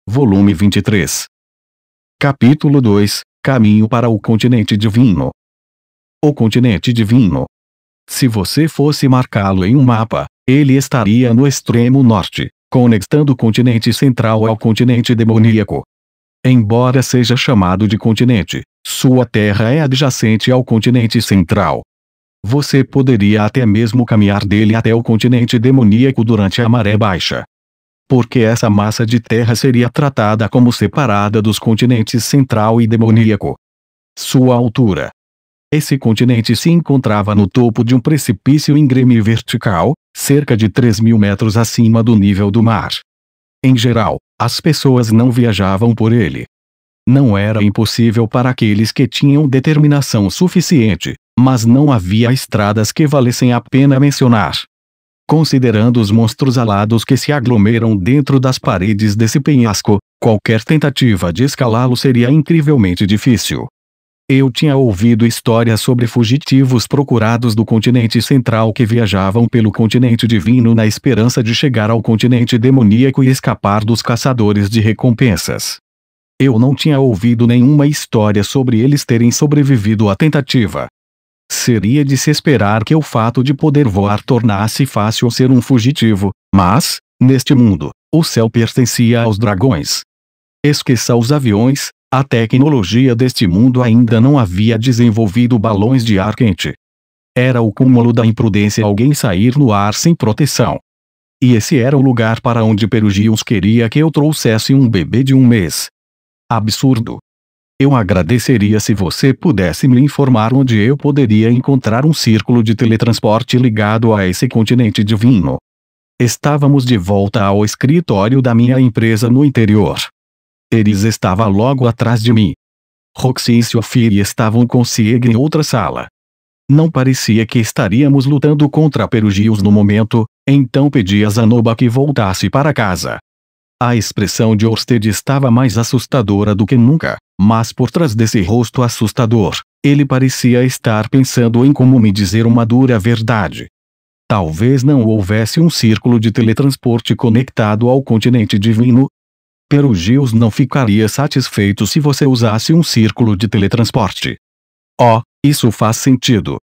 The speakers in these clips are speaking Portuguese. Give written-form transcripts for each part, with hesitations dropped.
Volume 23. Capítulo 2. Caminho para o continente divino. O continente divino. Se você fosse marcá-lo em um mapa, ele estaria no extremo norte, conectando o continente central ao continente demoníaco. Embora seja chamado de continente, sua terra é adjacente ao continente central. Você poderia até mesmo caminhar dele até o continente demoníaco durante a maré baixa. Porque essa massa de terra seria tratada como separada dos continentes central e demoníaco. Sua altura. Esse continente se encontrava no topo de um precipício íngreme vertical, cerca de 3.000 metros acima do nível do mar. Em geral, as pessoas não viajavam por ele. Não era impossível para aqueles que tinham determinação suficiente, mas não havia estradas que valessem a pena mencionar. Considerando os monstros alados que se aglomeram dentro das paredes desse penhasco, qualquer tentativa de escalá-lo seria incrivelmente difícil. Eu tinha ouvido histórias sobre fugitivos procurados do continente central que viajavam pelo continente divino na esperança de chegar ao continente demoníaco e escapar dos caçadores de recompensas. Eu não tinha ouvido nenhuma história sobre eles terem sobrevivido à tentativa. Seria de se esperar que o fato de poder voar tornasse fácil ser um fugitivo, mas, neste mundo, o céu pertencia aos dragões. Esqueça os aviões, a tecnologia deste mundo ainda não havia desenvolvido balões de ar quente. Era o cúmulo da imprudência alguém sair no ar sem proteção. E esse era o lugar para onde Perugius queria que eu trouxesse um bebê de 1 mês. Absurdo. Eu agradeceria se você pudesse me informar onde eu poderia encontrar um círculo de teletransporte ligado a esse continente divino. Estávamos de volta ao escritório da minha empresa no interior. Eris estava logo atrás de mim. Roxy e Sophie estavam com Sieg em outra sala. Não parecia que estaríamos lutando contra Perugius no momento, então pedi a Zanoba que voltasse para casa. A expressão de Orsted estava mais assustadora do que nunca, mas por trás desse rosto assustador, ele parecia estar pensando em como me dizer uma dura verdade. Talvez não houvesse um círculo de teletransporte conectado ao continente divino. Perugius não ficaria satisfeito se você usasse um círculo de teletransporte. Oh, isso faz sentido.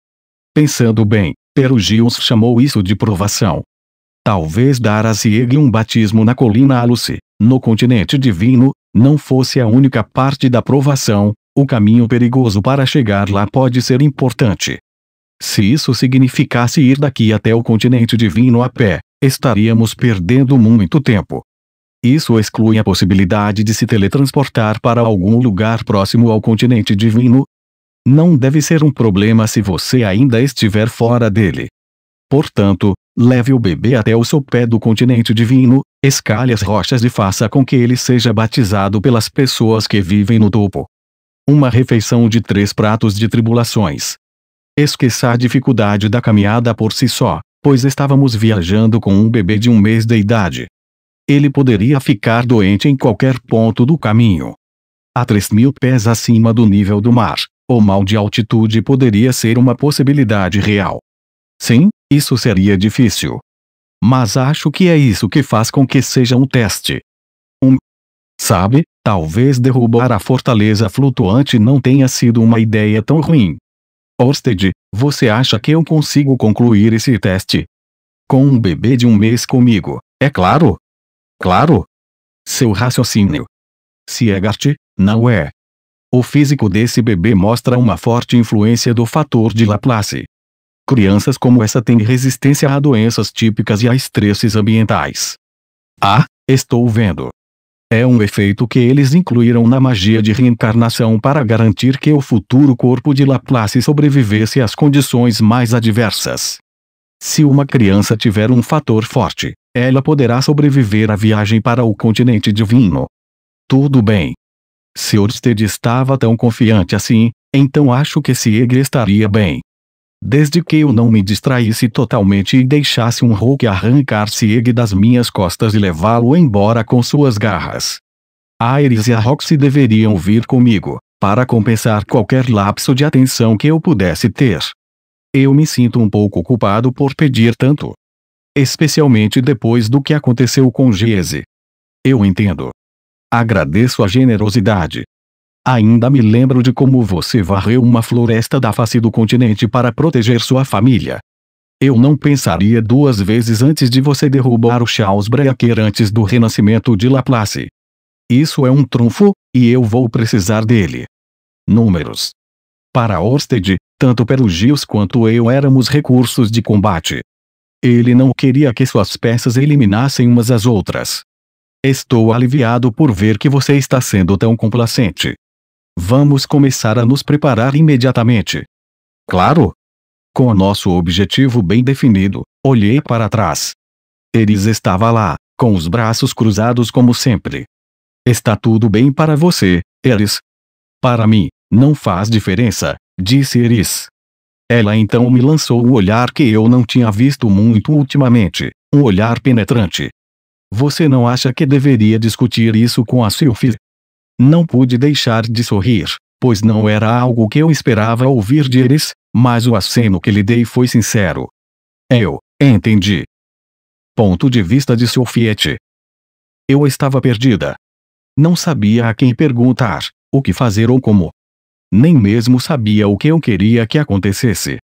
Pensando bem, Perugius chamou isso de provação. Talvez dar a Sieg um batismo na colina Aluce, no continente divino, não fosse a única parte da provação. O caminho perigoso para chegar lá pode ser importante. Se isso significasse ir daqui até o continente divino a pé, estaríamos perdendo muito tempo. Isso exclui a possibilidade de se teletransportar para algum lugar próximo ao continente divino. Não deve ser um problema se você ainda estiver fora dele. Portanto, leve o bebê até o sopé do continente divino, escale as rochas e faça com que ele seja batizado pelas pessoas que vivem no topo. Uma refeição de 3 pratos de tribulações. Esqueça a dificuldade da caminhada por si só, pois estávamos viajando com um bebê de 1 mês de idade. Ele poderia ficar doente em qualquer ponto do caminho. A 3.000 pés acima do nível do mar, o mal de altitude poderia ser uma possibilidade real. Sim, isso seria difícil. Mas acho que é isso que faz com que seja um teste. Sabe, talvez derrubar a fortaleza flutuante não tenha sido uma ideia tão ruim. Orsted, você acha que eu consigo concluir esse teste? Com um bebê de 1 mês comigo, é claro? Claro. Seu raciocínio. Siegart, não é. O físico desse bebê mostra uma forte influência do fator de Laplace. Crianças como essa têm resistência a doenças típicas e a estresses ambientais. Ah, estou vendo. É um efeito que eles incluíram na magia de reencarnação para garantir que o futuro corpo de Laplace sobrevivesse às condições mais adversas. Se uma criança tiver um fator forte, ela poderá sobreviver à viagem para o continente divino. Tudo bem. Se Orsted estava tão confiante assim, então acho que Sieg estaria bem. Desde que eu não me distraísse totalmente e deixasse um Hulk arrancar Sieg das minhas costas e levá-lo embora com suas garras. A Iris e a Roxy deveriam vir comigo, para compensar qualquer lapso de atenção que eu pudesse ter. Eu me sinto um pouco culpado por pedir tanto. Especialmente depois do que aconteceu com Giese. Eu entendo. Agradeço a generosidade. Ainda me lembro de como você varreu uma floresta da face do continente para proteger sua família. Eu não pensaria duas vezes antes de você derrubar o Charles Breaker antes do renascimento de Laplace. Isso é um trunfo, e eu vou precisar dele. Números. Para Orsted, tanto Perugius quanto eu éramos recursos de combate. Ele não queria que suas peças eliminassem umas às outras. Estou aliviado por ver que você está sendo tão complacente. Vamos começar a nos preparar imediatamente. Claro. Com o nosso objetivo bem definido, olhei para trás. Eris estava lá, com os braços cruzados como sempre. Está tudo bem para você, Eris? Para mim, não faz diferença, disse Eris. Ela então me lançou um olhar que eu não tinha visto muito ultimamente, um olhar penetrante. Você não acha que deveria discutir isso com a Sylphie? Não pude deixar de sorrir, pois não era algo que eu esperava ouvir de Eris, mas o aceno que lhe dei foi sincero. Eu entendi. Ponto de vista de Sylphiette. Eu estava perdida. Não sabia a quem perguntar, o que fazer ou como. Nem mesmo sabia o que eu queria que acontecesse.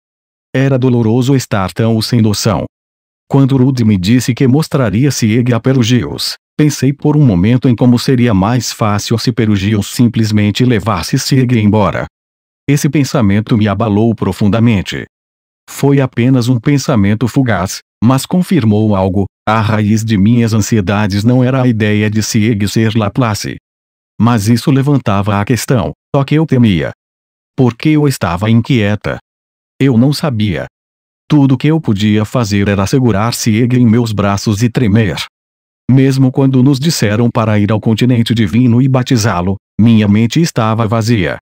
Era doloroso estar tão sem noção. Quando Rudy me disse que mostraria Sieg a Perugius, pensei por um momento em como seria mais fácil se Perugius simplesmente levasse Sieg embora. Esse pensamento me abalou profundamente. Foi apenas um pensamento fugaz, mas confirmou algo: a raiz de minhas ansiedades não era a ideia de Sieg ser Laplace. Mas isso levantava a questão: o que eu temia? Por que eu estava inquieta? Eu não sabia. Tudo que eu podia fazer era segurar Sieg em meus braços e tremer. Mesmo quando nos disseram para ir ao continente divino e batizá-lo, minha mente estava vazia.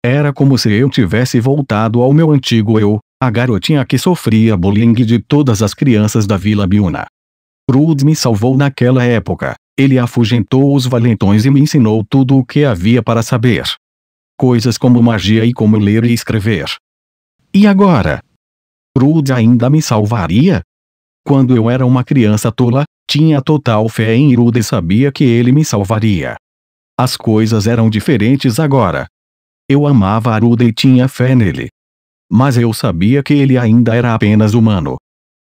Era como se eu tivesse voltado ao meu antigo eu, a garotinha que sofria bullying de todas as crianças da Vila Biuna. Rudy me salvou naquela época. Ele afugentou os valentões e me ensinou tudo o que havia para saber. Coisas como magia e como ler e escrever. E agora? Rudy ainda me salvaria? Quando eu era uma criança tola, tinha total fé em Rudy e sabia que ele me salvaria. As coisas eram diferentes agora. Eu amava Rudy e tinha fé nele. Mas eu sabia que ele ainda era apenas humano.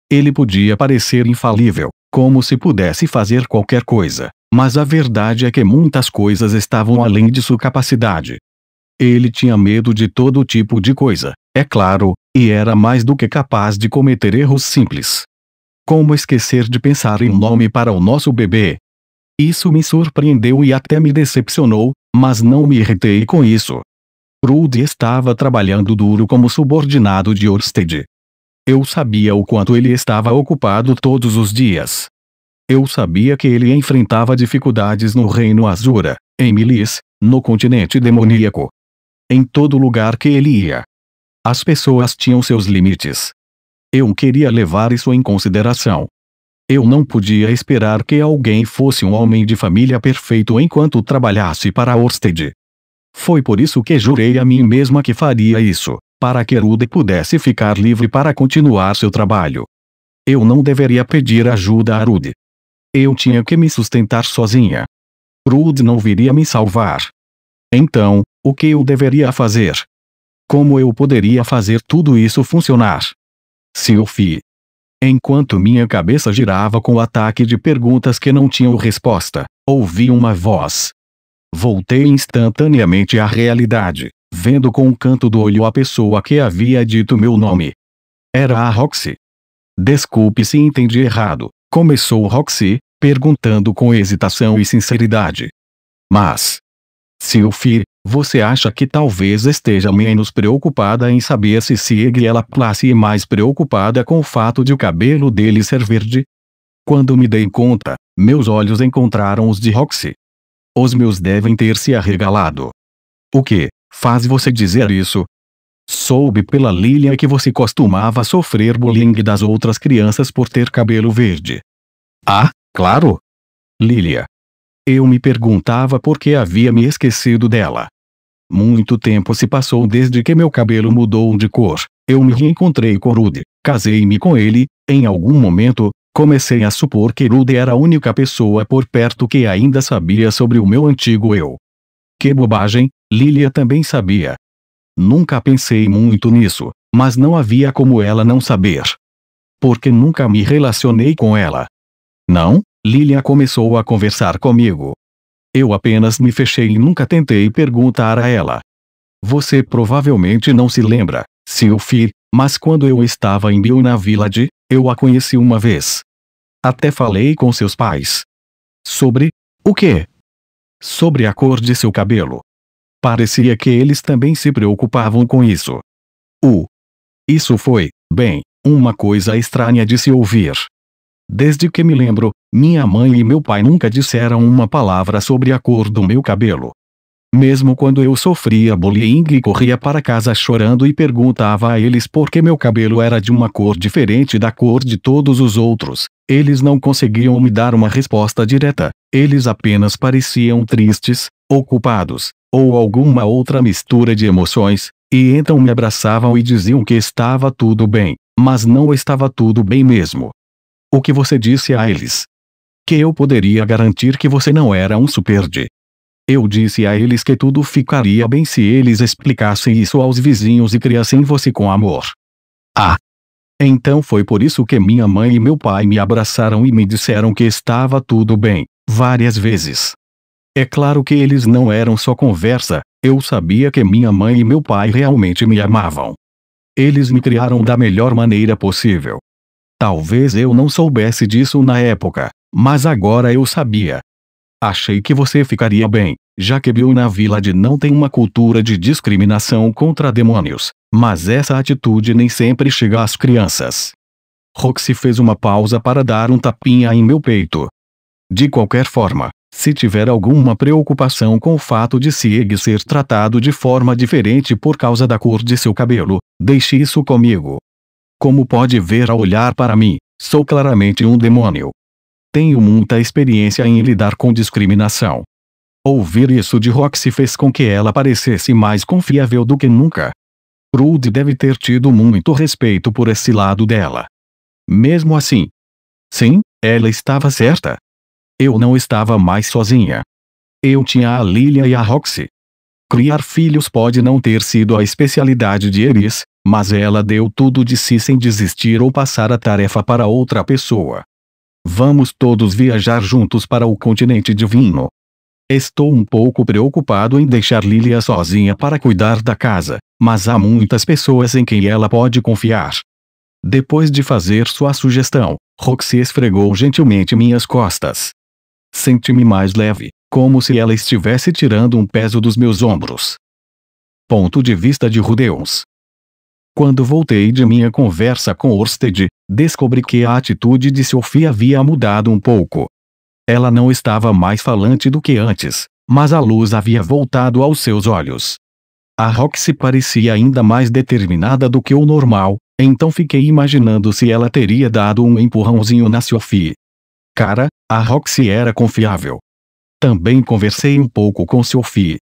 Ele podia parecer infalível, como se pudesse fazer qualquer coisa, mas a verdade é que muitas coisas estavam além de sua capacidade. Ele tinha medo de todo tipo de coisa, é claro, e era mais do que capaz de cometer erros simples. Como esquecer de pensar em um nome para o nosso bebê? Isso me surpreendeu e até me decepcionou, mas não me irritei com isso. Rudy estava trabalhando duro como subordinado de Orsted. Eu sabia o quanto ele estava ocupado todos os dias. Eu sabia que ele enfrentava dificuldades no Reino Azura, em Milis, no continente demoníaco. Em todo lugar que ele ia. As pessoas tinham seus limites. Eu queria levar isso em consideração. Eu não podia esperar que alguém fosse um homem de família perfeito enquanto trabalhasse para Orsted. Foi por isso que jurei a mim mesma que faria isso, para que Rudy pudesse ficar livre para continuar seu trabalho. Eu não deveria pedir ajuda a Rudy. Eu tinha que me sustentar sozinha. Rudy não viria me salvar. Então, o que eu deveria fazer? Como eu poderia fazer tudo isso funcionar? Sylphie. Enquanto minha cabeça girava com o ataque de perguntas que não tinham resposta, ouvi uma voz. Voltei instantaneamente à realidade, vendo com um canto do olho a pessoa que havia dito meu nome. Era a Roxy. Desculpe se entendi errado, começou Roxy, perguntando com hesitação e sinceridade. Mas, Sylphie, você acha que talvez esteja menos preocupada em saber se Sieg é Laplace e mais preocupada com o fato de o cabelo dele ser verde? Quando me dei conta, meus olhos encontraram os de Roxy. Os meus devem ter se arregalado. O que faz você dizer isso? Soube pela Lilia que você costumava sofrer bullying das outras crianças por ter cabelo verde. Ah, claro! Lilia. Eu me perguntava por que havia me esquecido dela. Muito tempo se passou desde que meu cabelo mudou de cor. Eu me reencontrei com Rudy, casei-me com ele, em algum momento, Comecei a supor que Rudy era a única pessoa por perto que ainda sabia sobre o meu antigo eu. Que bobagem, Lilia também sabia. Nunca pensei muito nisso, mas não havia como ela não saber. Porque nunca me relacionei com ela. Não, Lilia começou a conversar comigo. Eu apenas me fechei e nunca tentei perguntar a ela. Você provavelmente não se lembra, Sylphie, mas quando eu estava em Buena Village, eu a conheci uma vez. Até falei com seus pais. Sobre o quê? Sobre a cor de seu cabelo. Parecia que eles também se preocupavam com isso. Isso foi, bem, uma coisa estranha de se ouvir. Desde que me lembro, minha mãe e meu pai nunca disseram uma palavra sobre a cor do meu cabelo. Mesmo quando eu sofria bullying e corria para casa chorando e perguntava a eles por que meu cabelo era de uma cor diferente da cor de todos os outros, eles não conseguiam me dar uma resposta direta, eles apenas pareciam tristes, ocupados, ou alguma outra mistura de emoções, e então me abraçavam e diziam que estava tudo bem, mas não estava tudo bem mesmo. O que você disse a eles? Que eu poderia garantir que você não era um superde. Eu disse a eles que tudo ficaria bem se eles explicassem isso aos vizinhos e criassem você com amor. Então foi por isso que minha mãe e meu pai me abraçaram e me disseram que estava tudo bem, várias vezes. É claro que eles não eram só conversa, eu sabia que minha mãe e meu pai realmente me amavam. Eles me criaram da melhor maneira possível. Talvez eu não soubesse disso na época, mas agora eu sabia. Achei que você ficaria bem, já que Buena Village não tem uma cultura de discriminação contra demônios, mas essa atitude nem sempre chega às crianças. Roxy fez uma pausa para dar um tapinha em meu peito. De qualquer forma, se tiver alguma preocupação com o fato de Sieg ser tratado de forma diferente por causa da cor de seu cabelo, deixe isso comigo. Como pode ver ao olhar para mim, sou claramente um demônio. Tenho muita experiência em lidar com discriminação. Ouvir isso de Roxy fez com que ela parecesse mais confiável do que nunca. Rudy deve ter tido muito respeito por esse lado dela. Mesmo assim. Sim, ela estava certa. Eu não estava mais sozinha. Eu tinha a Lilia e a Roxy. Criar filhos pode não ter sido a especialidade de Eris, mas ela deu tudo de si sem desistir ou passar a tarefa para outra pessoa. Vamos todos viajar juntos para o continente divino. Estou um pouco preocupado em deixar Lilia sozinha para cuidar da casa, mas há muitas pessoas em quem ela pode confiar. Depois de fazer sua sugestão, Roxy esfregou gentilmente minhas costas. Senti-me mais leve, como se ela estivesse tirando um peso dos meus ombros. Ponto de vista de Rudeus. Quando voltei de minha conversa com Orsted, descobri que a atitude de Sophie havia mudado um pouco. Ela não estava mais falante do que antes, mas a luz havia voltado aos seus olhos. A Roxy parecia ainda mais determinada do que o normal, então fiquei imaginando se ela teria dado um empurrãozinho na Sophie. Cara, a Roxy era confiável. Também conversei um pouco com Sophie.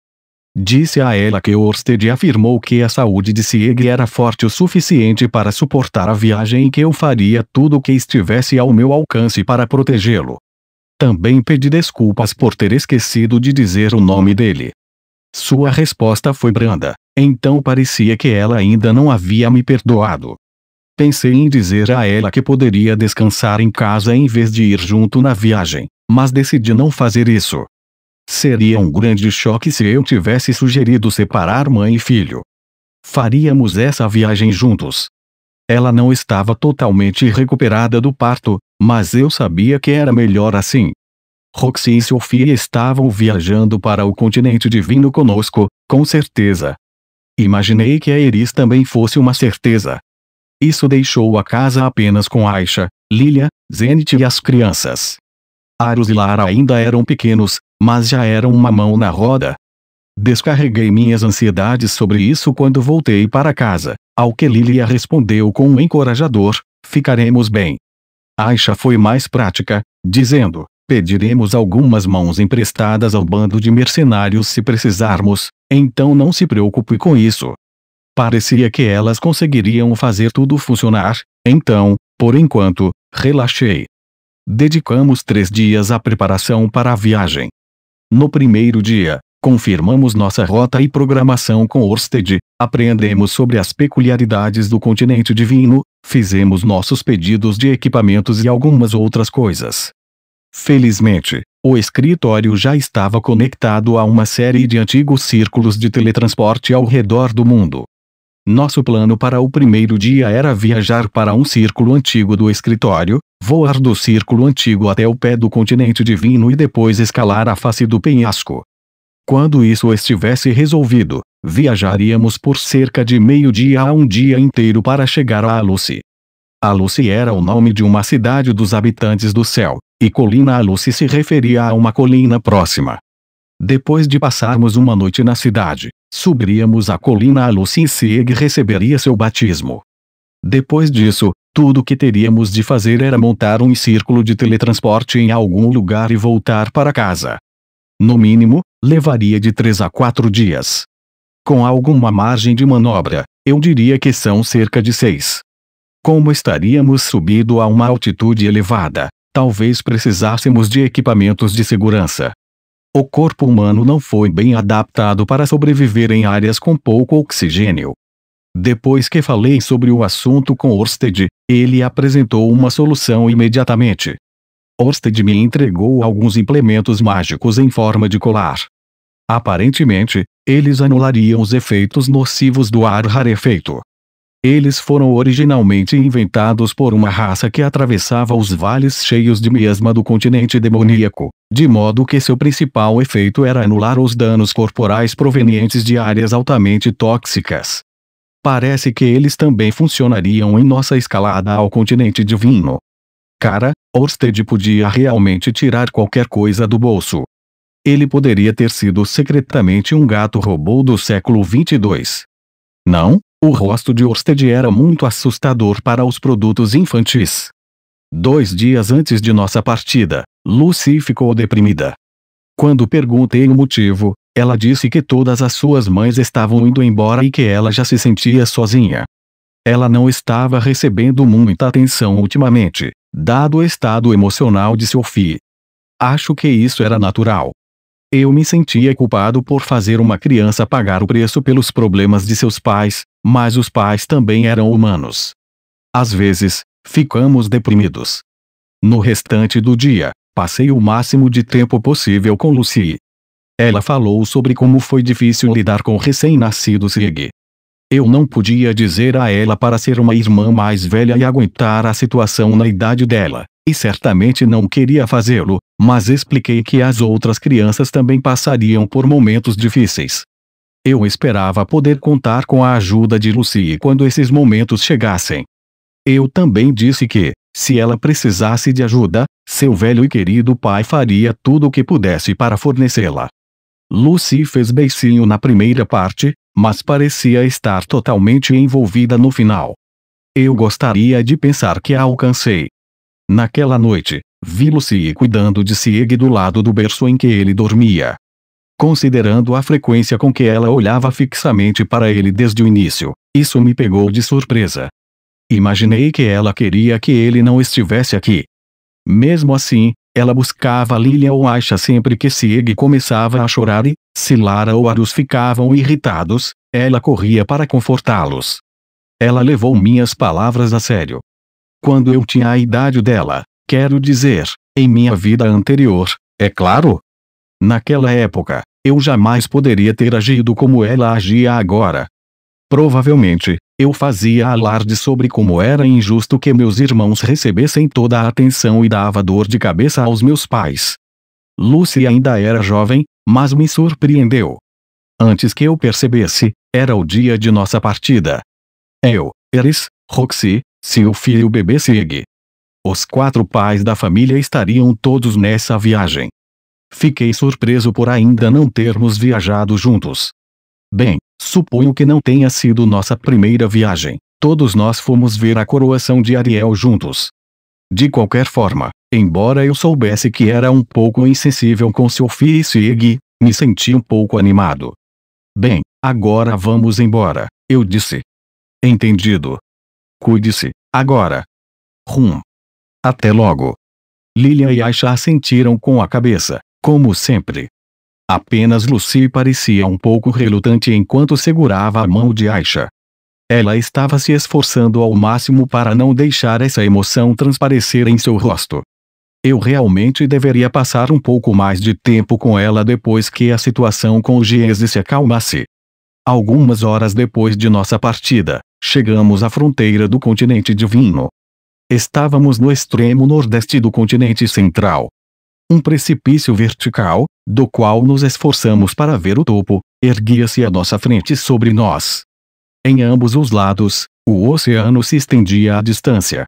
Disse a ela que Orsted afirmou que a saúde de Sieg era forte o suficiente para suportar a viagem e que eu faria tudo o que estivesse ao meu alcance para protegê-lo. Também pedi desculpas por ter esquecido de dizer o nome dele. Sua resposta foi branda, então parecia que ela ainda não havia me perdoado. Pensei em dizer a ela que poderia descansar em casa em vez de ir junto na viagem, mas decidi não fazer isso. Seria um grande choque se eu tivesse sugerido separar mãe e filho. Faríamos essa viagem juntos. Ela não estava totalmente recuperada do parto, mas eu sabia que era melhor assim. Roxy e Sophie estavam viajando para o continente divino conosco, com certeza. Imaginei que a Eris também fosse uma certeza. Isso deixou a casa apenas com Aisha, Lilia, Zenith e as crianças. Arus e Lara ainda eram pequenos, mas já eram uma mão na roda. Descarreguei minhas ansiedades sobre isso quando voltei para casa, ao que Lilia respondeu com um encorajador: ficaremos bem. Aisha foi mais prática, dizendo: pediremos algumas mãos emprestadas ao bando de mercenários se precisarmos, então não se preocupe com isso. Parecia que elas conseguiriam fazer tudo funcionar, então, por enquanto, relaxei. Dedicamos 3 dias à preparação para a viagem. No primeiro dia, confirmamos nossa rota e programação com Orsted, aprendemos sobre as peculiaridades do continente divino, fizemos nossos pedidos de equipamentos e algumas outras coisas. Felizmente, o escritório já estava conectado a uma série de antigos círculos de teletransporte ao redor do mundo. Nosso plano para o primeiro dia era viajar para um círculo antigo do escritório, voar do círculo antigo até o pé do continente divino e depois escalar a face do penhasco. Quando isso estivesse resolvido, viajaríamos por cerca de meio-dia a um dia inteiro para chegar a Aluci. Aluci era o nome de uma cidade dos habitantes do céu, e Colina Aluci se referia a uma colina próxima. Depois de passarmos uma noite na cidade, subiríamos a colina Aluci e Sieg receberia seu batismo. Depois disso, tudo o que teríamos de fazer era montar um círculo de teletransporte em algum lugar e voltar para casa. No mínimo, levaria de 3 a 4 dias. Com alguma margem de manobra, eu diria que são cerca de 6. Como estaríamos subindo a uma altitude elevada, talvez precisássemos de equipamentos de segurança. O corpo humano não foi bem adaptado para sobreviver em áreas com pouco oxigênio. Depois que falei sobre o assunto com Orsted, ele apresentou uma solução imediatamente. Orsted me entregou alguns implementos mágicos em forma de colar. Aparentemente, eles anulariam os efeitos nocivos do ar rarefeito. Eles foram originalmente inventados por uma raça que atravessava os vales cheios de miasma do continente demoníaco, de modo que seu principal efeito era anular os danos corporais provenientes de áreas altamente tóxicas. Parece que eles também funcionariam em nossa escalada ao continente divino. Cara, Orsted podia realmente tirar qualquer coisa do bolso. Ele poderia ter sido secretamente um gato robô do século 22. Não? O rosto de Orsted era muito assustador para os produtos infantis. 2 dias antes de nossa partida, Lucy ficou deprimida. Quando perguntei o motivo, ela disse que todas as suas mães estavam indo embora e que ela já se sentia sozinha. Ela não estava recebendo muita atenção ultimamente, dado o estado emocional de Sophie. Acho que isso era natural. Eu me sentia culpado por fazer uma criança pagar o preço pelos problemas de seus pais, mas os pais também eram humanos. Às vezes, ficamos deprimidos. No restante do dia, passei o máximo de tempo possível com Lucy. Ela falou sobre como foi difícil lidar com o recém-nascido Sieg. Eu não podia dizer a ela para ser uma irmã mais velha e aguentar a situação na idade dela, e certamente não queria fazê-lo, mas expliquei que as outras crianças também passariam por momentos difíceis. Eu esperava poder contar com a ajuda de Lucy quando esses momentos chegassem. Eu também disse que, se ela precisasse de ajuda, seu velho e querido pai faria tudo o que pudesse para fornecê-la. Lucy fez beicinho na primeira parte, mas parecia estar totalmente envolvida no final. Eu gostaria de pensar que a alcancei. Naquela noite, vi Lucy cuidando de Sieg do lado do berço em que ele dormia. Considerando a frequência com que ela olhava fixamente para ele desde o início, isso me pegou de surpresa. Imaginei que ela queria que ele não estivesse aqui. Mesmo assim, ela buscava Lilia ou Aisha sempre que Sieg começava a chorar e, se Lara ou Arus ficavam irritados, ela corria para confortá-los. Ela levou minhas palavras a sério. Quando eu tinha a idade dela, quero dizer, em minha vida anterior, é claro. Naquela época, eu jamais poderia ter agido como ela agia agora. Provavelmente, eu fazia alarde sobre como era injusto que meus irmãos recebessem toda a atenção e dava dor de cabeça aos meus pais. Lucy ainda era jovem, mas me surpreendeu. Antes que eu percebesse, era o dia de nossa partida. Eu, Eris, Roxy, Sophie e o bebê Sieg. Os 4 pais da família estariam todos nessa viagem. Fiquei surpreso por ainda não termos viajado juntos. Bem, suponho que não tenha sido nossa primeira viagem. Todos nós fomos ver a coroação de Ariel juntos. De qualquer forma, embora eu soubesse que era um pouco insensível com Sophie e Sieg, me senti um pouco animado. Bem, agora vamos embora, eu disse. Entendido. Cuide-se, agora. Até logo. Lilian e Aisha assentiram com a cabeça, como sempre. Apenas Lucy parecia um pouco relutante enquanto segurava a mão de Aisha. Ela estava se esforçando ao máximo para não deixar essa emoção transparecer em seu rosto. Eu realmente deveria passar um pouco mais de tempo com ela depois que a situação com o Giese se acalmasse. Algumas horas depois de nossa partida, chegamos à fronteira do continente divino. Estávamos no extremo nordeste do continente central. Um precipício vertical, do qual nos esforçamos para ver o topo, erguia-se à nossa frente sobre nós. Em ambos os lados, o oceano se estendia à distância.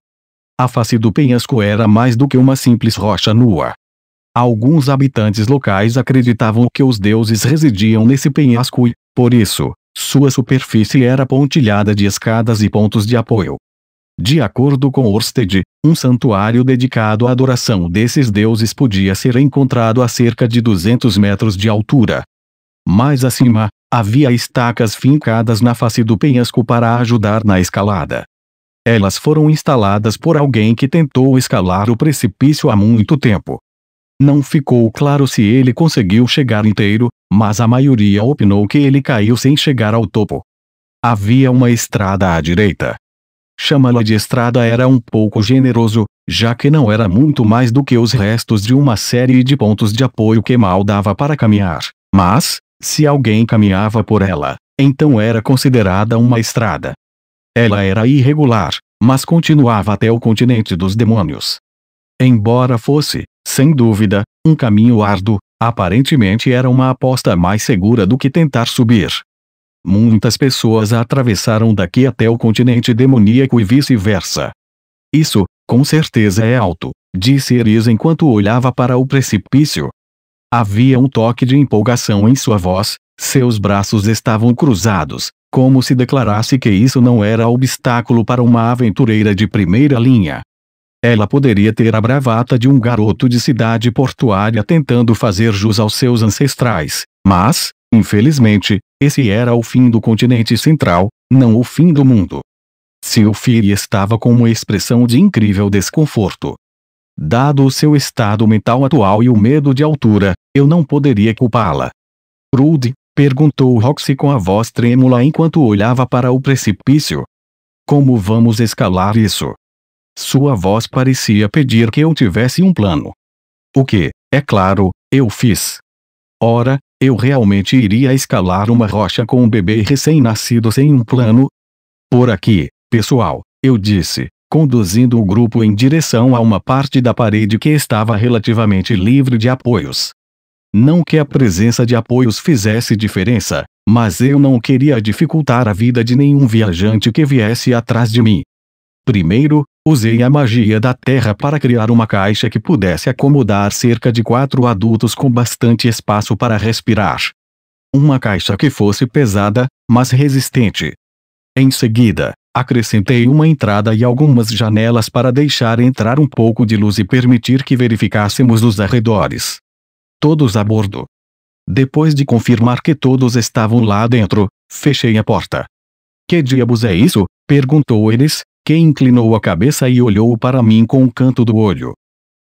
A face do penhasco era mais do que uma simples rocha nua. Alguns habitantes locais acreditavam que os deuses residiam nesse penhasco e, por isso, sua superfície era pontilhada de escadas e pontos de apoio. De acordo com Orsted, um santuário dedicado à adoração desses deuses podia ser encontrado a cerca de 200 metros de altura. Mais acima, havia estacas fincadas na face do penhasco para ajudar na escalada. Elas foram instaladas por alguém que tentou escalar o precipício há muito tempo. Não ficou claro se ele conseguiu chegar inteiro, mas a maioria opinou que ele caiu sem chegar ao topo. Havia uma estrada à direita. Chamá-la de estrada era um pouco generoso, já que não era muito mais do que os restos de uma série de pontos de apoio que mal dava para caminhar. Mas, se alguém caminhava por ela, então era considerada uma estrada. Ela era irregular, mas continuava até o continente dos demônios. Embora fosse, sem dúvida, um caminho árduo, aparentemente era uma aposta mais segura do que tentar subir. Muitas pessoas a atravessaram daqui até o continente demoníaco e vice-versa. Isso, com certeza é alto, disse Eris enquanto olhava para o precipício. Havia um toque de empolgação em sua voz, seus braços estavam cruzados, como se declarasse que isso não era obstáculo para uma aventureira de primeira linha. Ela poderia ter a bravata de um garoto de cidade portuária tentando fazer jus aos seus ancestrais, mas, infelizmente, esse era o fim do continente central, não o fim do mundo. Sylphie estava com uma expressão de incrível desconforto. Dado o seu estado mental atual e o medo de altura, eu não poderia culpá-la. Rude? Perguntou Roxy com a voz trêmula enquanto olhava para o precipício. Como vamos escalar isso? Sua voz parecia pedir que eu tivesse um plano. O que, é claro, eu fiz. Ora, eu realmente iria escalar uma rocha com um bebê recém-nascido sem um plano? Por aqui, pessoal, eu disse, conduzindo o grupo em direção a uma parte da parede que estava relativamente livre de apoios. Não que a presença de apoios fizesse diferença, mas eu não queria dificultar a vida de nenhum viajante que viesse atrás de mim. Primeiro, usei a magia da terra para criar uma caixa que pudesse acomodar cerca de 4 adultos com bastante espaço para respirar. Uma caixa que fosse pesada, mas resistente. Em seguida, acrescentei uma entrada e algumas janelas para deixar entrar um pouco de luz e permitir que verificássemos os arredores. Todos a bordo. Depois de confirmar que todos estavam lá dentro, fechei a porta. Que diabos é isso? Perguntou Eris, que inclinou a cabeça e olhou para mim com o canto do olho.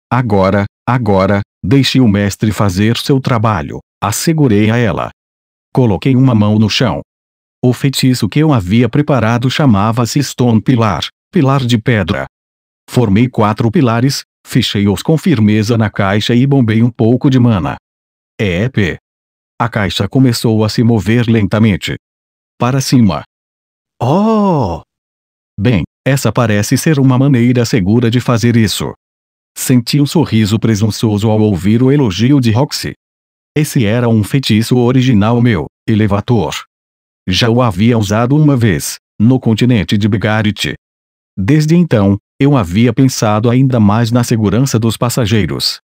Agora, deixe o mestre fazer seu trabalho, assegurei a ela. Coloquei uma mão no chão. O feitiço que eu havia preparado chamava-se Stone Pilar, pilar de pedra. Formei 4 pilares, fechei-os com firmeza na caixa e bombei um pouco de mana. EP. A caixa começou a se mover lentamente. Para cima. Oh! Bem, essa parece ser uma maneira segura de fazer isso. Senti um sorriso presunçoso ao ouvir o elogio de Roxy. Esse era um feitiço original meu, elevador. Já o havia usado uma vez, no continente de Begarit. Desde então, eu havia pensado ainda mais na segurança dos passageiros.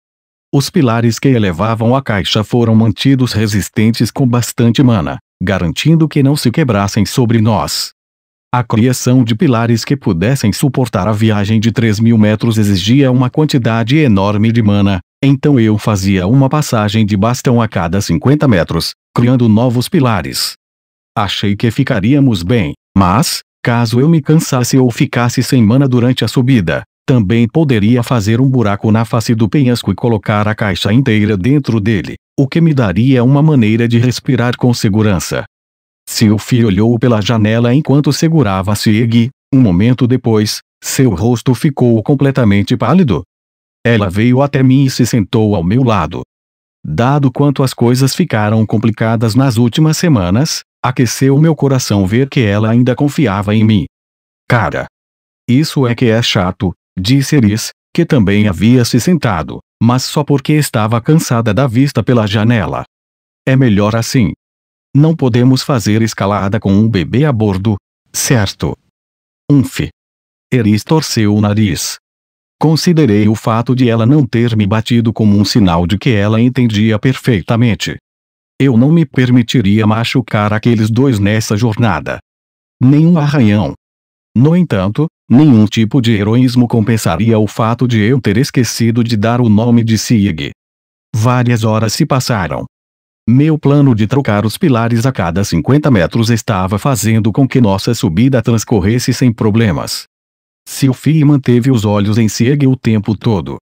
Os pilares que elevavam a caixa foram mantidos resistentes com bastante mana, garantindo que não se quebrassem sobre nós. A criação de pilares que pudessem suportar a viagem de 3.000 metros exigia uma quantidade enorme de mana, então eu fazia uma passagem de bastão a cada 50 metros, criando novos pilares. Achei que ficaríamos bem, mas, caso eu me cansasse ou ficasse sem mana durante a subida, Também poderia fazer um buraco na face do penhasco e colocar a caixa inteira dentro dele, o que me daria uma maneira de respirar com segurança. Sylvie olhou pela janela enquanto segurava Sieg. Um momento depois, seu rosto ficou completamente pálido. Ela veio até mim e se sentou ao meu lado. Dado quanto as coisas ficaram complicadas nas últimas semanas, aqueceu meu coração ver que ela ainda confiava em mim. Cara, isso é que é chato, disse Eris, que também havia se sentado, mas só porque estava cansada da vista pela janela. É melhor assim. Não podemos fazer escalada com um bebê a bordo, certo? Eris torceu o nariz. Considerei o fato de ela não ter me batido como um sinal de que ela entendia perfeitamente. Eu não me permitiria machucar aqueles dois nessa jornada. Nenhum arranhão. No entanto, nenhum tipo de heroísmo compensaria o fato de eu ter esquecido de dar o nome de Sieg. Várias horas se passaram. Meu plano de trocar os pilares a cada 50 metros estava fazendo com que nossa subida transcorresse sem problemas. Sylvie manteve os olhos em Sieg o tempo todo.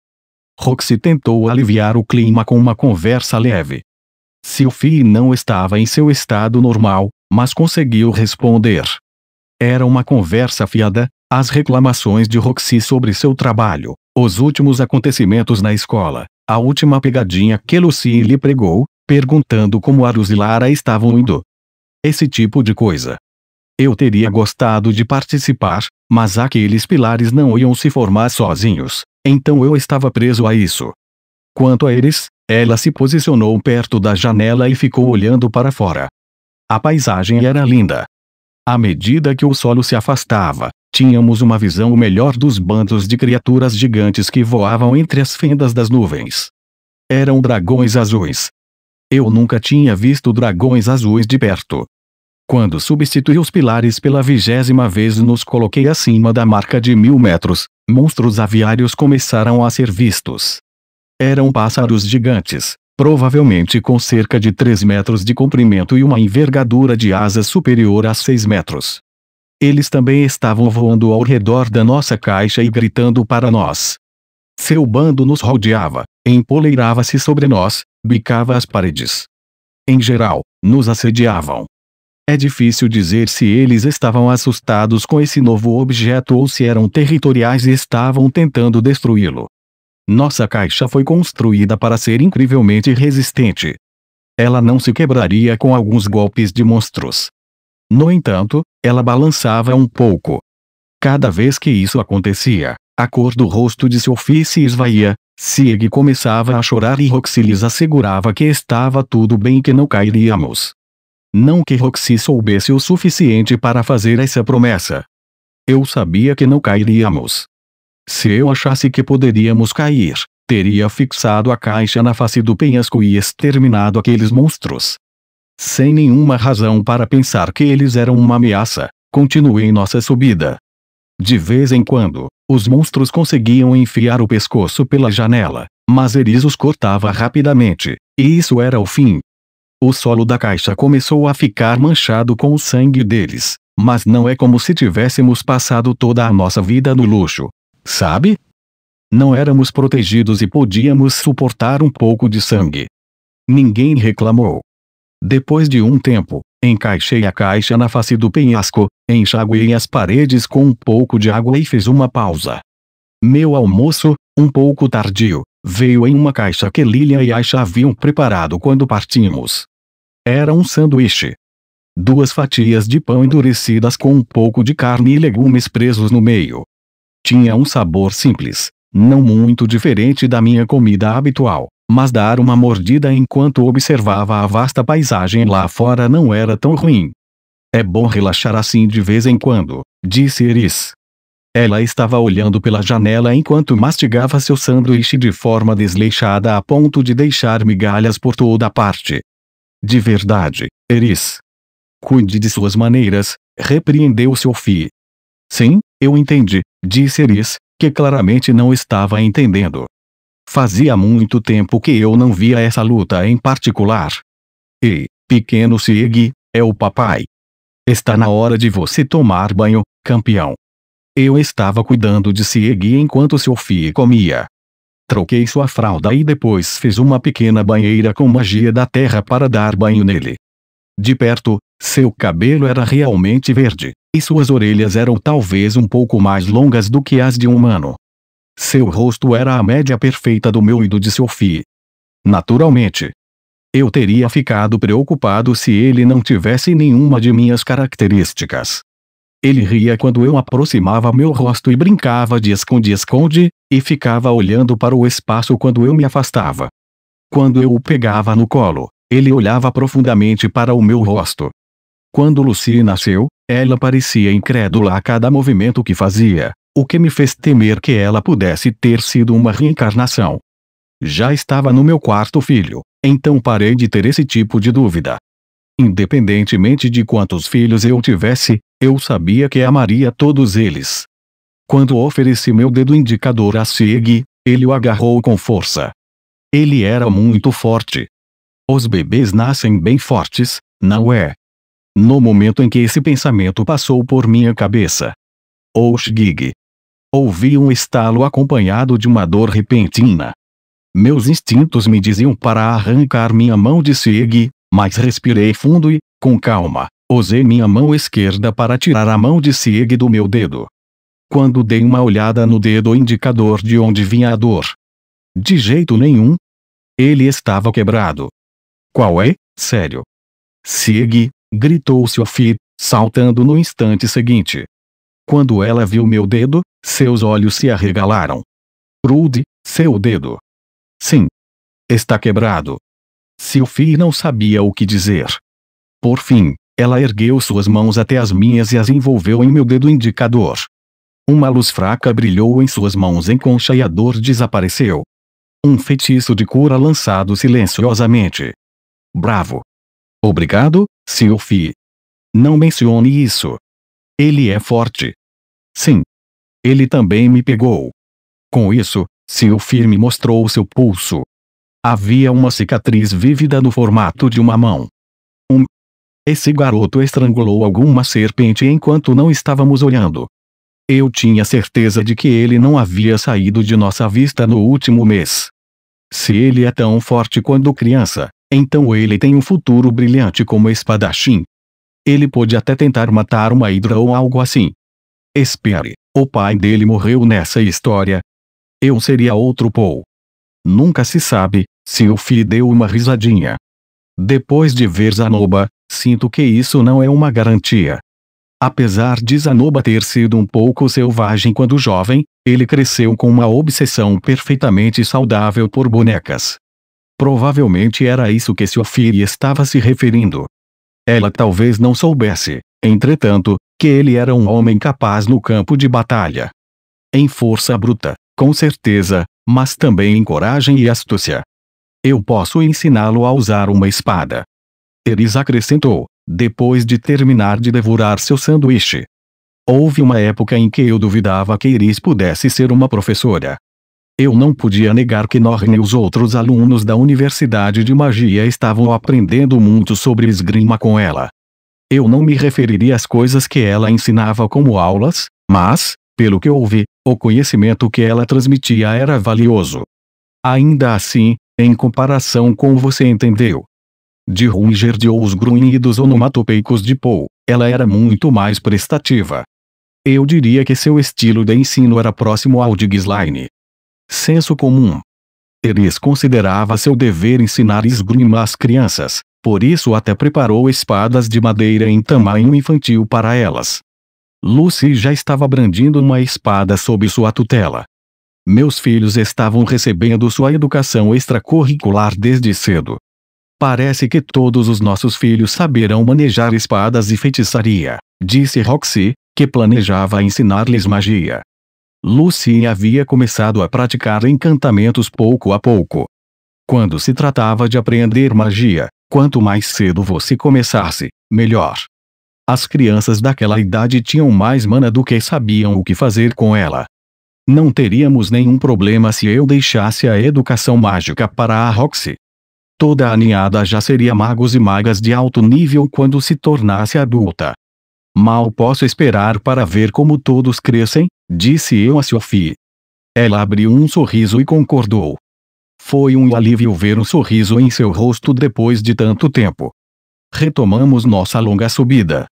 Roxy tentou aliviar o clima com uma conversa leve. Sylvie não estava em seu estado normal, mas conseguiu responder. Era uma conversa fiada, as reclamações de Roxy sobre seu trabalho, os últimos acontecimentos na escola, a última pegadinha que Lucy lhe pregou, perguntando como Arus e Lara estavam indo. Esse tipo de coisa. Eu teria gostado de participar, mas aqueles pilares não iam se formar sozinhos, então eu estava preso a isso. Quanto a eles, ela se posicionou perto da janela e ficou olhando para fora. A paisagem era linda. À medida que o solo se afastava, tínhamos uma visão melhor dos bandos de criaturas gigantes que voavam entre as fendas das nuvens. Eram dragões azuis. Eu nunca tinha visto dragões azuis de perto. Quando substituí os pilares pela 20ª vez e nos coloquei acima da marca de 1000 metros, monstros aviários começaram a ser vistos. Eram pássaros gigantes, provavelmente com cerca de 3 metros de comprimento e uma envergadura de asas superior a 6 metros. Eles também estavam voando ao redor da nossa caixa e gritando para nós. Seu bando nos rodeava, empoleirava-se sobre nós, bicava as paredes. Em geral, nos assediavam. É difícil dizer se eles estavam assustados com esse novo objeto ou se eram territoriais e estavam tentando destruí-lo. Nossa caixa foi construída para ser incrivelmente resistente. Ela não se quebraria com alguns golpes de monstros. No entanto, ela balançava um pouco. Cada vez que isso acontecia, a cor do rosto de Sophie se esvaía, Sieg começava a chorar e Roxy lhes assegurava que estava tudo bem e que não cairíamos. Não que Roxy soubesse o suficiente para fazer essa promessa. Eu sabia que não cairíamos. Se eu achasse que poderíamos cair, teria fixado a caixa na face do penhasco e exterminado aqueles monstros. Sem nenhuma razão para pensar que eles eram uma ameaça, continuei nossa subida. De vez em quando, os monstros conseguiam enfiar o pescoço pela janela, mas Eris os cortava rapidamente, e isso era o fim. O solo da caixa começou a ficar manchado com o sangue deles, mas não é como se tivéssemos passado toda a nossa vida no luxo, sabe? Não éramos protegidos e podíamos suportar um pouco de sangue. Ninguém reclamou. Depois de um tempo, encaixei a caixa na face do penhasco, enxaguei as paredes com um pouco de água e fiz uma pausa. Meu almoço, um pouco tardio, veio em uma caixa que Lilian e Aisha haviam preparado quando partimos. Era um sanduíche. 2 fatias de pão endurecidas com um pouco de carne e legumes presos no meio. Tinha um sabor simples, não muito diferente da minha comida habitual, mas dar uma mordida enquanto observava a vasta paisagem lá fora não era tão ruim. É bom relaxar assim de vez em quando, disse Eris. Ela estava olhando pela janela enquanto mastigava seu sanduíche de forma desleixada a ponto de deixar migalhas por toda parte. De verdade, Eris. Cuide de suas maneiras, repreendeu Sophie. Sim, eu entendi, disse Eris, que claramente não estava entendendo. Fazia muito tempo que eu não via essa luta em particular. Ei, pequeno Sieg, é o papai. Está na hora de você tomar banho, campeão. Eu estava cuidando de Sieg enquanto Sophie comia. Troquei sua fralda e depois fiz uma pequena banheira com magia da terra para dar banho nele. De perto, seu cabelo era realmente verde, e suas orelhas eram talvez um pouco mais longas do que as de um humano. Seu rosto era a média perfeita do meu e do de Sophie. Naturalmente, eu teria ficado preocupado se ele não tivesse nenhuma de minhas características. Ele ria quando eu aproximava meu rosto e brincava de esconde-esconde, e ficava olhando para o espaço quando eu me afastava. Quando eu o pegava no colo, ele olhava profundamente para o meu rosto. Quando Lucy nasceu, ela parecia incrédula a cada movimento que fazia, o que me fez temer que ela pudesse ter sido uma reencarnação. Já estava no meu quarto filho, então parei de ter esse tipo de dúvida. Independentemente de quantos filhos eu tivesse, eu sabia que amaria todos eles. Quando ofereci meu dedo indicador a Sieg, ele o agarrou com força. Ele era muito forte. Os bebês nascem bem fortes, não é? No momento em que esse pensamento passou por minha cabeça. Oxgig. Ouvi um estalo acompanhado de uma dor repentina. Meus instintos me diziam para arrancar minha mão de Sieg, mas respirei fundo e, com calma, usei minha mão esquerda para tirar a mão de Sieg do meu dedo. Quando dei uma olhada no dedo indicador de onde vinha a dor. De jeito nenhum. Ele estava quebrado. Qual é? Sério? Sieg, gritou Sophie, saltando no instante seguinte. Quando ela viu meu dedo, seus olhos se arregalaram. Rude, seu dedo. Sim. Está quebrado. Sophie não sabia o que dizer. Por fim, ela ergueu suas mãos até as minhas e as envolveu em meu dedo indicador. Uma luz fraca brilhou em suas mãos em concha e a dor desapareceu. Um feitiço de cura lançado silenciosamente. Bravo. Obrigado, Sophie. Não mencione isso. Ele é forte. Sim. Ele também me pegou. Com isso, Sophie me mostrou seu pulso. Havia uma cicatriz vívida no formato de uma mão. Esse garoto estrangulou alguma serpente enquanto não estávamos olhando. Eu tinha certeza de que ele não havia saído de nossa vista no último mês. Se ele é tão forte quando criança, então ele tem um futuro brilhante como espadachim. Ele pode até tentar matar uma hidra ou algo assim. Espere, o pai dele morreu nessa história. Eu seria outro Paul. Nunca se sabe. Sophie deu uma risadinha. Depois de ver Zanoba, sinto que isso não é uma garantia. Apesar de Zanoba ter sido um pouco selvagem quando jovem, ele cresceu com uma obsessão perfeitamente saudável por bonecas. Provavelmente era isso que Sophie estava se referindo. Ela talvez não soubesse, entretanto, que ele era um homem capaz no campo de batalha. Em força bruta, com certeza, mas também em coragem e astúcia. Eu posso ensiná-lo a usar uma espada. Eris acrescentou, depois de terminar de devorar seu sanduíche. Houve uma época em que eu duvidava que Eris pudesse ser uma professora. Eu não podia negar que Norrin e os outros alunos da Universidade de Magia estavam aprendendo muito sobre esgrima com ela. Eu não me referiria às coisas que ela ensinava como aulas, mas, pelo que ouvi, o conhecimento que ela transmitia era valioso. Ainda assim, em comparação com você entendeu. De Runger ou os grunhidos onomatopeicos de Poe, ela era muito mais prestativa. Eu diria que seu estilo de ensino era próximo ao de Ghislaine. Senso comum. Eris considerava seu dever ensinar esgrima às crianças, por isso até preparou espadas de madeira em tamanho infantil para elas. Lucy já estava brandindo uma espada sob sua tutela. Meus filhos estavam recebendo sua educação extracurricular desde cedo. Parece que todos os nossos filhos saberão manejar espadas e feitiçaria, disse Roxy, que planejava ensinar-lhes magia. Lucy havia começado a praticar encantamentos pouco a pouco. Quando se tratava de aprender magia, quanto mais cedo você começasse, melhor. As crianças daquela idade tinham mais mana do que sabiam o que fazer com ela. Não teríamos nenhum problema se eu deixasse a educação mágica para a Roxy. Toda a ninhada já seria magos e magas de alto nível quando se tornasse adulta. Mal posso esperar para ver como todos crescem, disse eu a Sophie. Ela abriu um sorriso e concordou. Foi um alívio ver um sorriso em seu rosto depois de tanto tempo. Retomamos nossa longa subida.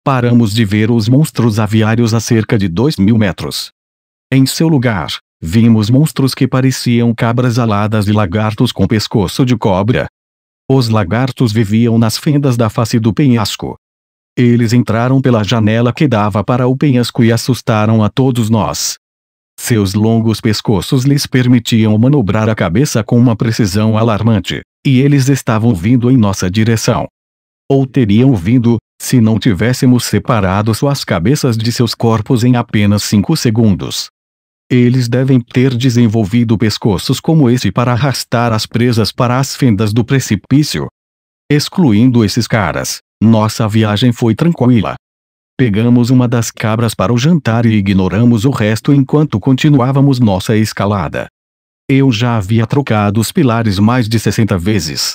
Paramos de ver os monstros aviários a cerca de 2.000 metros. Em seu lugar, vimos monstros que pareciam cabras aladas e lagartos com pescoço de cobra. Os lagartos viviam nas fendas da face do penhasco. Eles entraram pela janela que dava para o penhasco e assustaram a todos nós. Seus longos pescoços lhes permitiam manobrar a cabeça com uma precisão alarmante, e eles estavam vindo em nossa direção. Ou teriam vindo, se não tivéssemos separado suas cabeças de seus corpos em apenas 5 segundos. Eles devem ter desenvolvido pescoços como esse para arrastar as presas para as fendas do precipício. Excluindo esses caras, nossa viagem foi tranquila. Pegamos uma das cabras para o jantar e ignoramos o resto enquanto continuávamos nossa escalada. Eu já havia trocado os pilares mais de 60 vezes.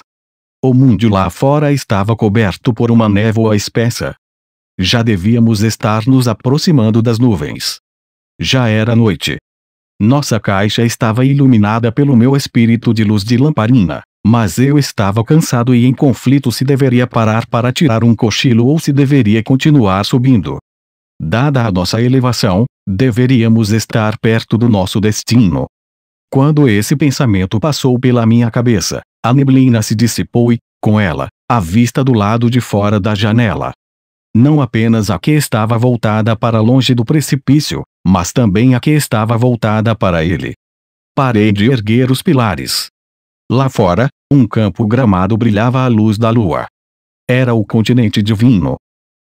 O mundo lá fora estava coberto por uma névoa espessa. Já devíamos estar nos aproximando das nuvens. Já era noite. Nossa caixa estava iluminada pelo meu espírito de luz de lamparina, mas eu estava cansado e em conflito se deveria parar para tirar um cochilo ou se deveria continuar subindo. Dada a nossa elevação, deveríamos estar perto do nosso destino. Quando esse pensamento passou pela minha cabeça, a neblina se dissipou e, com ela, a vista do lado de fora da janela. Não apenas a que estava voltada para longe do precipício, mas também a que estava voltada para ele. Parei de erguer os pilares. Lá fora, um campo gramado brilhava à luz da lua. Era o continente divino.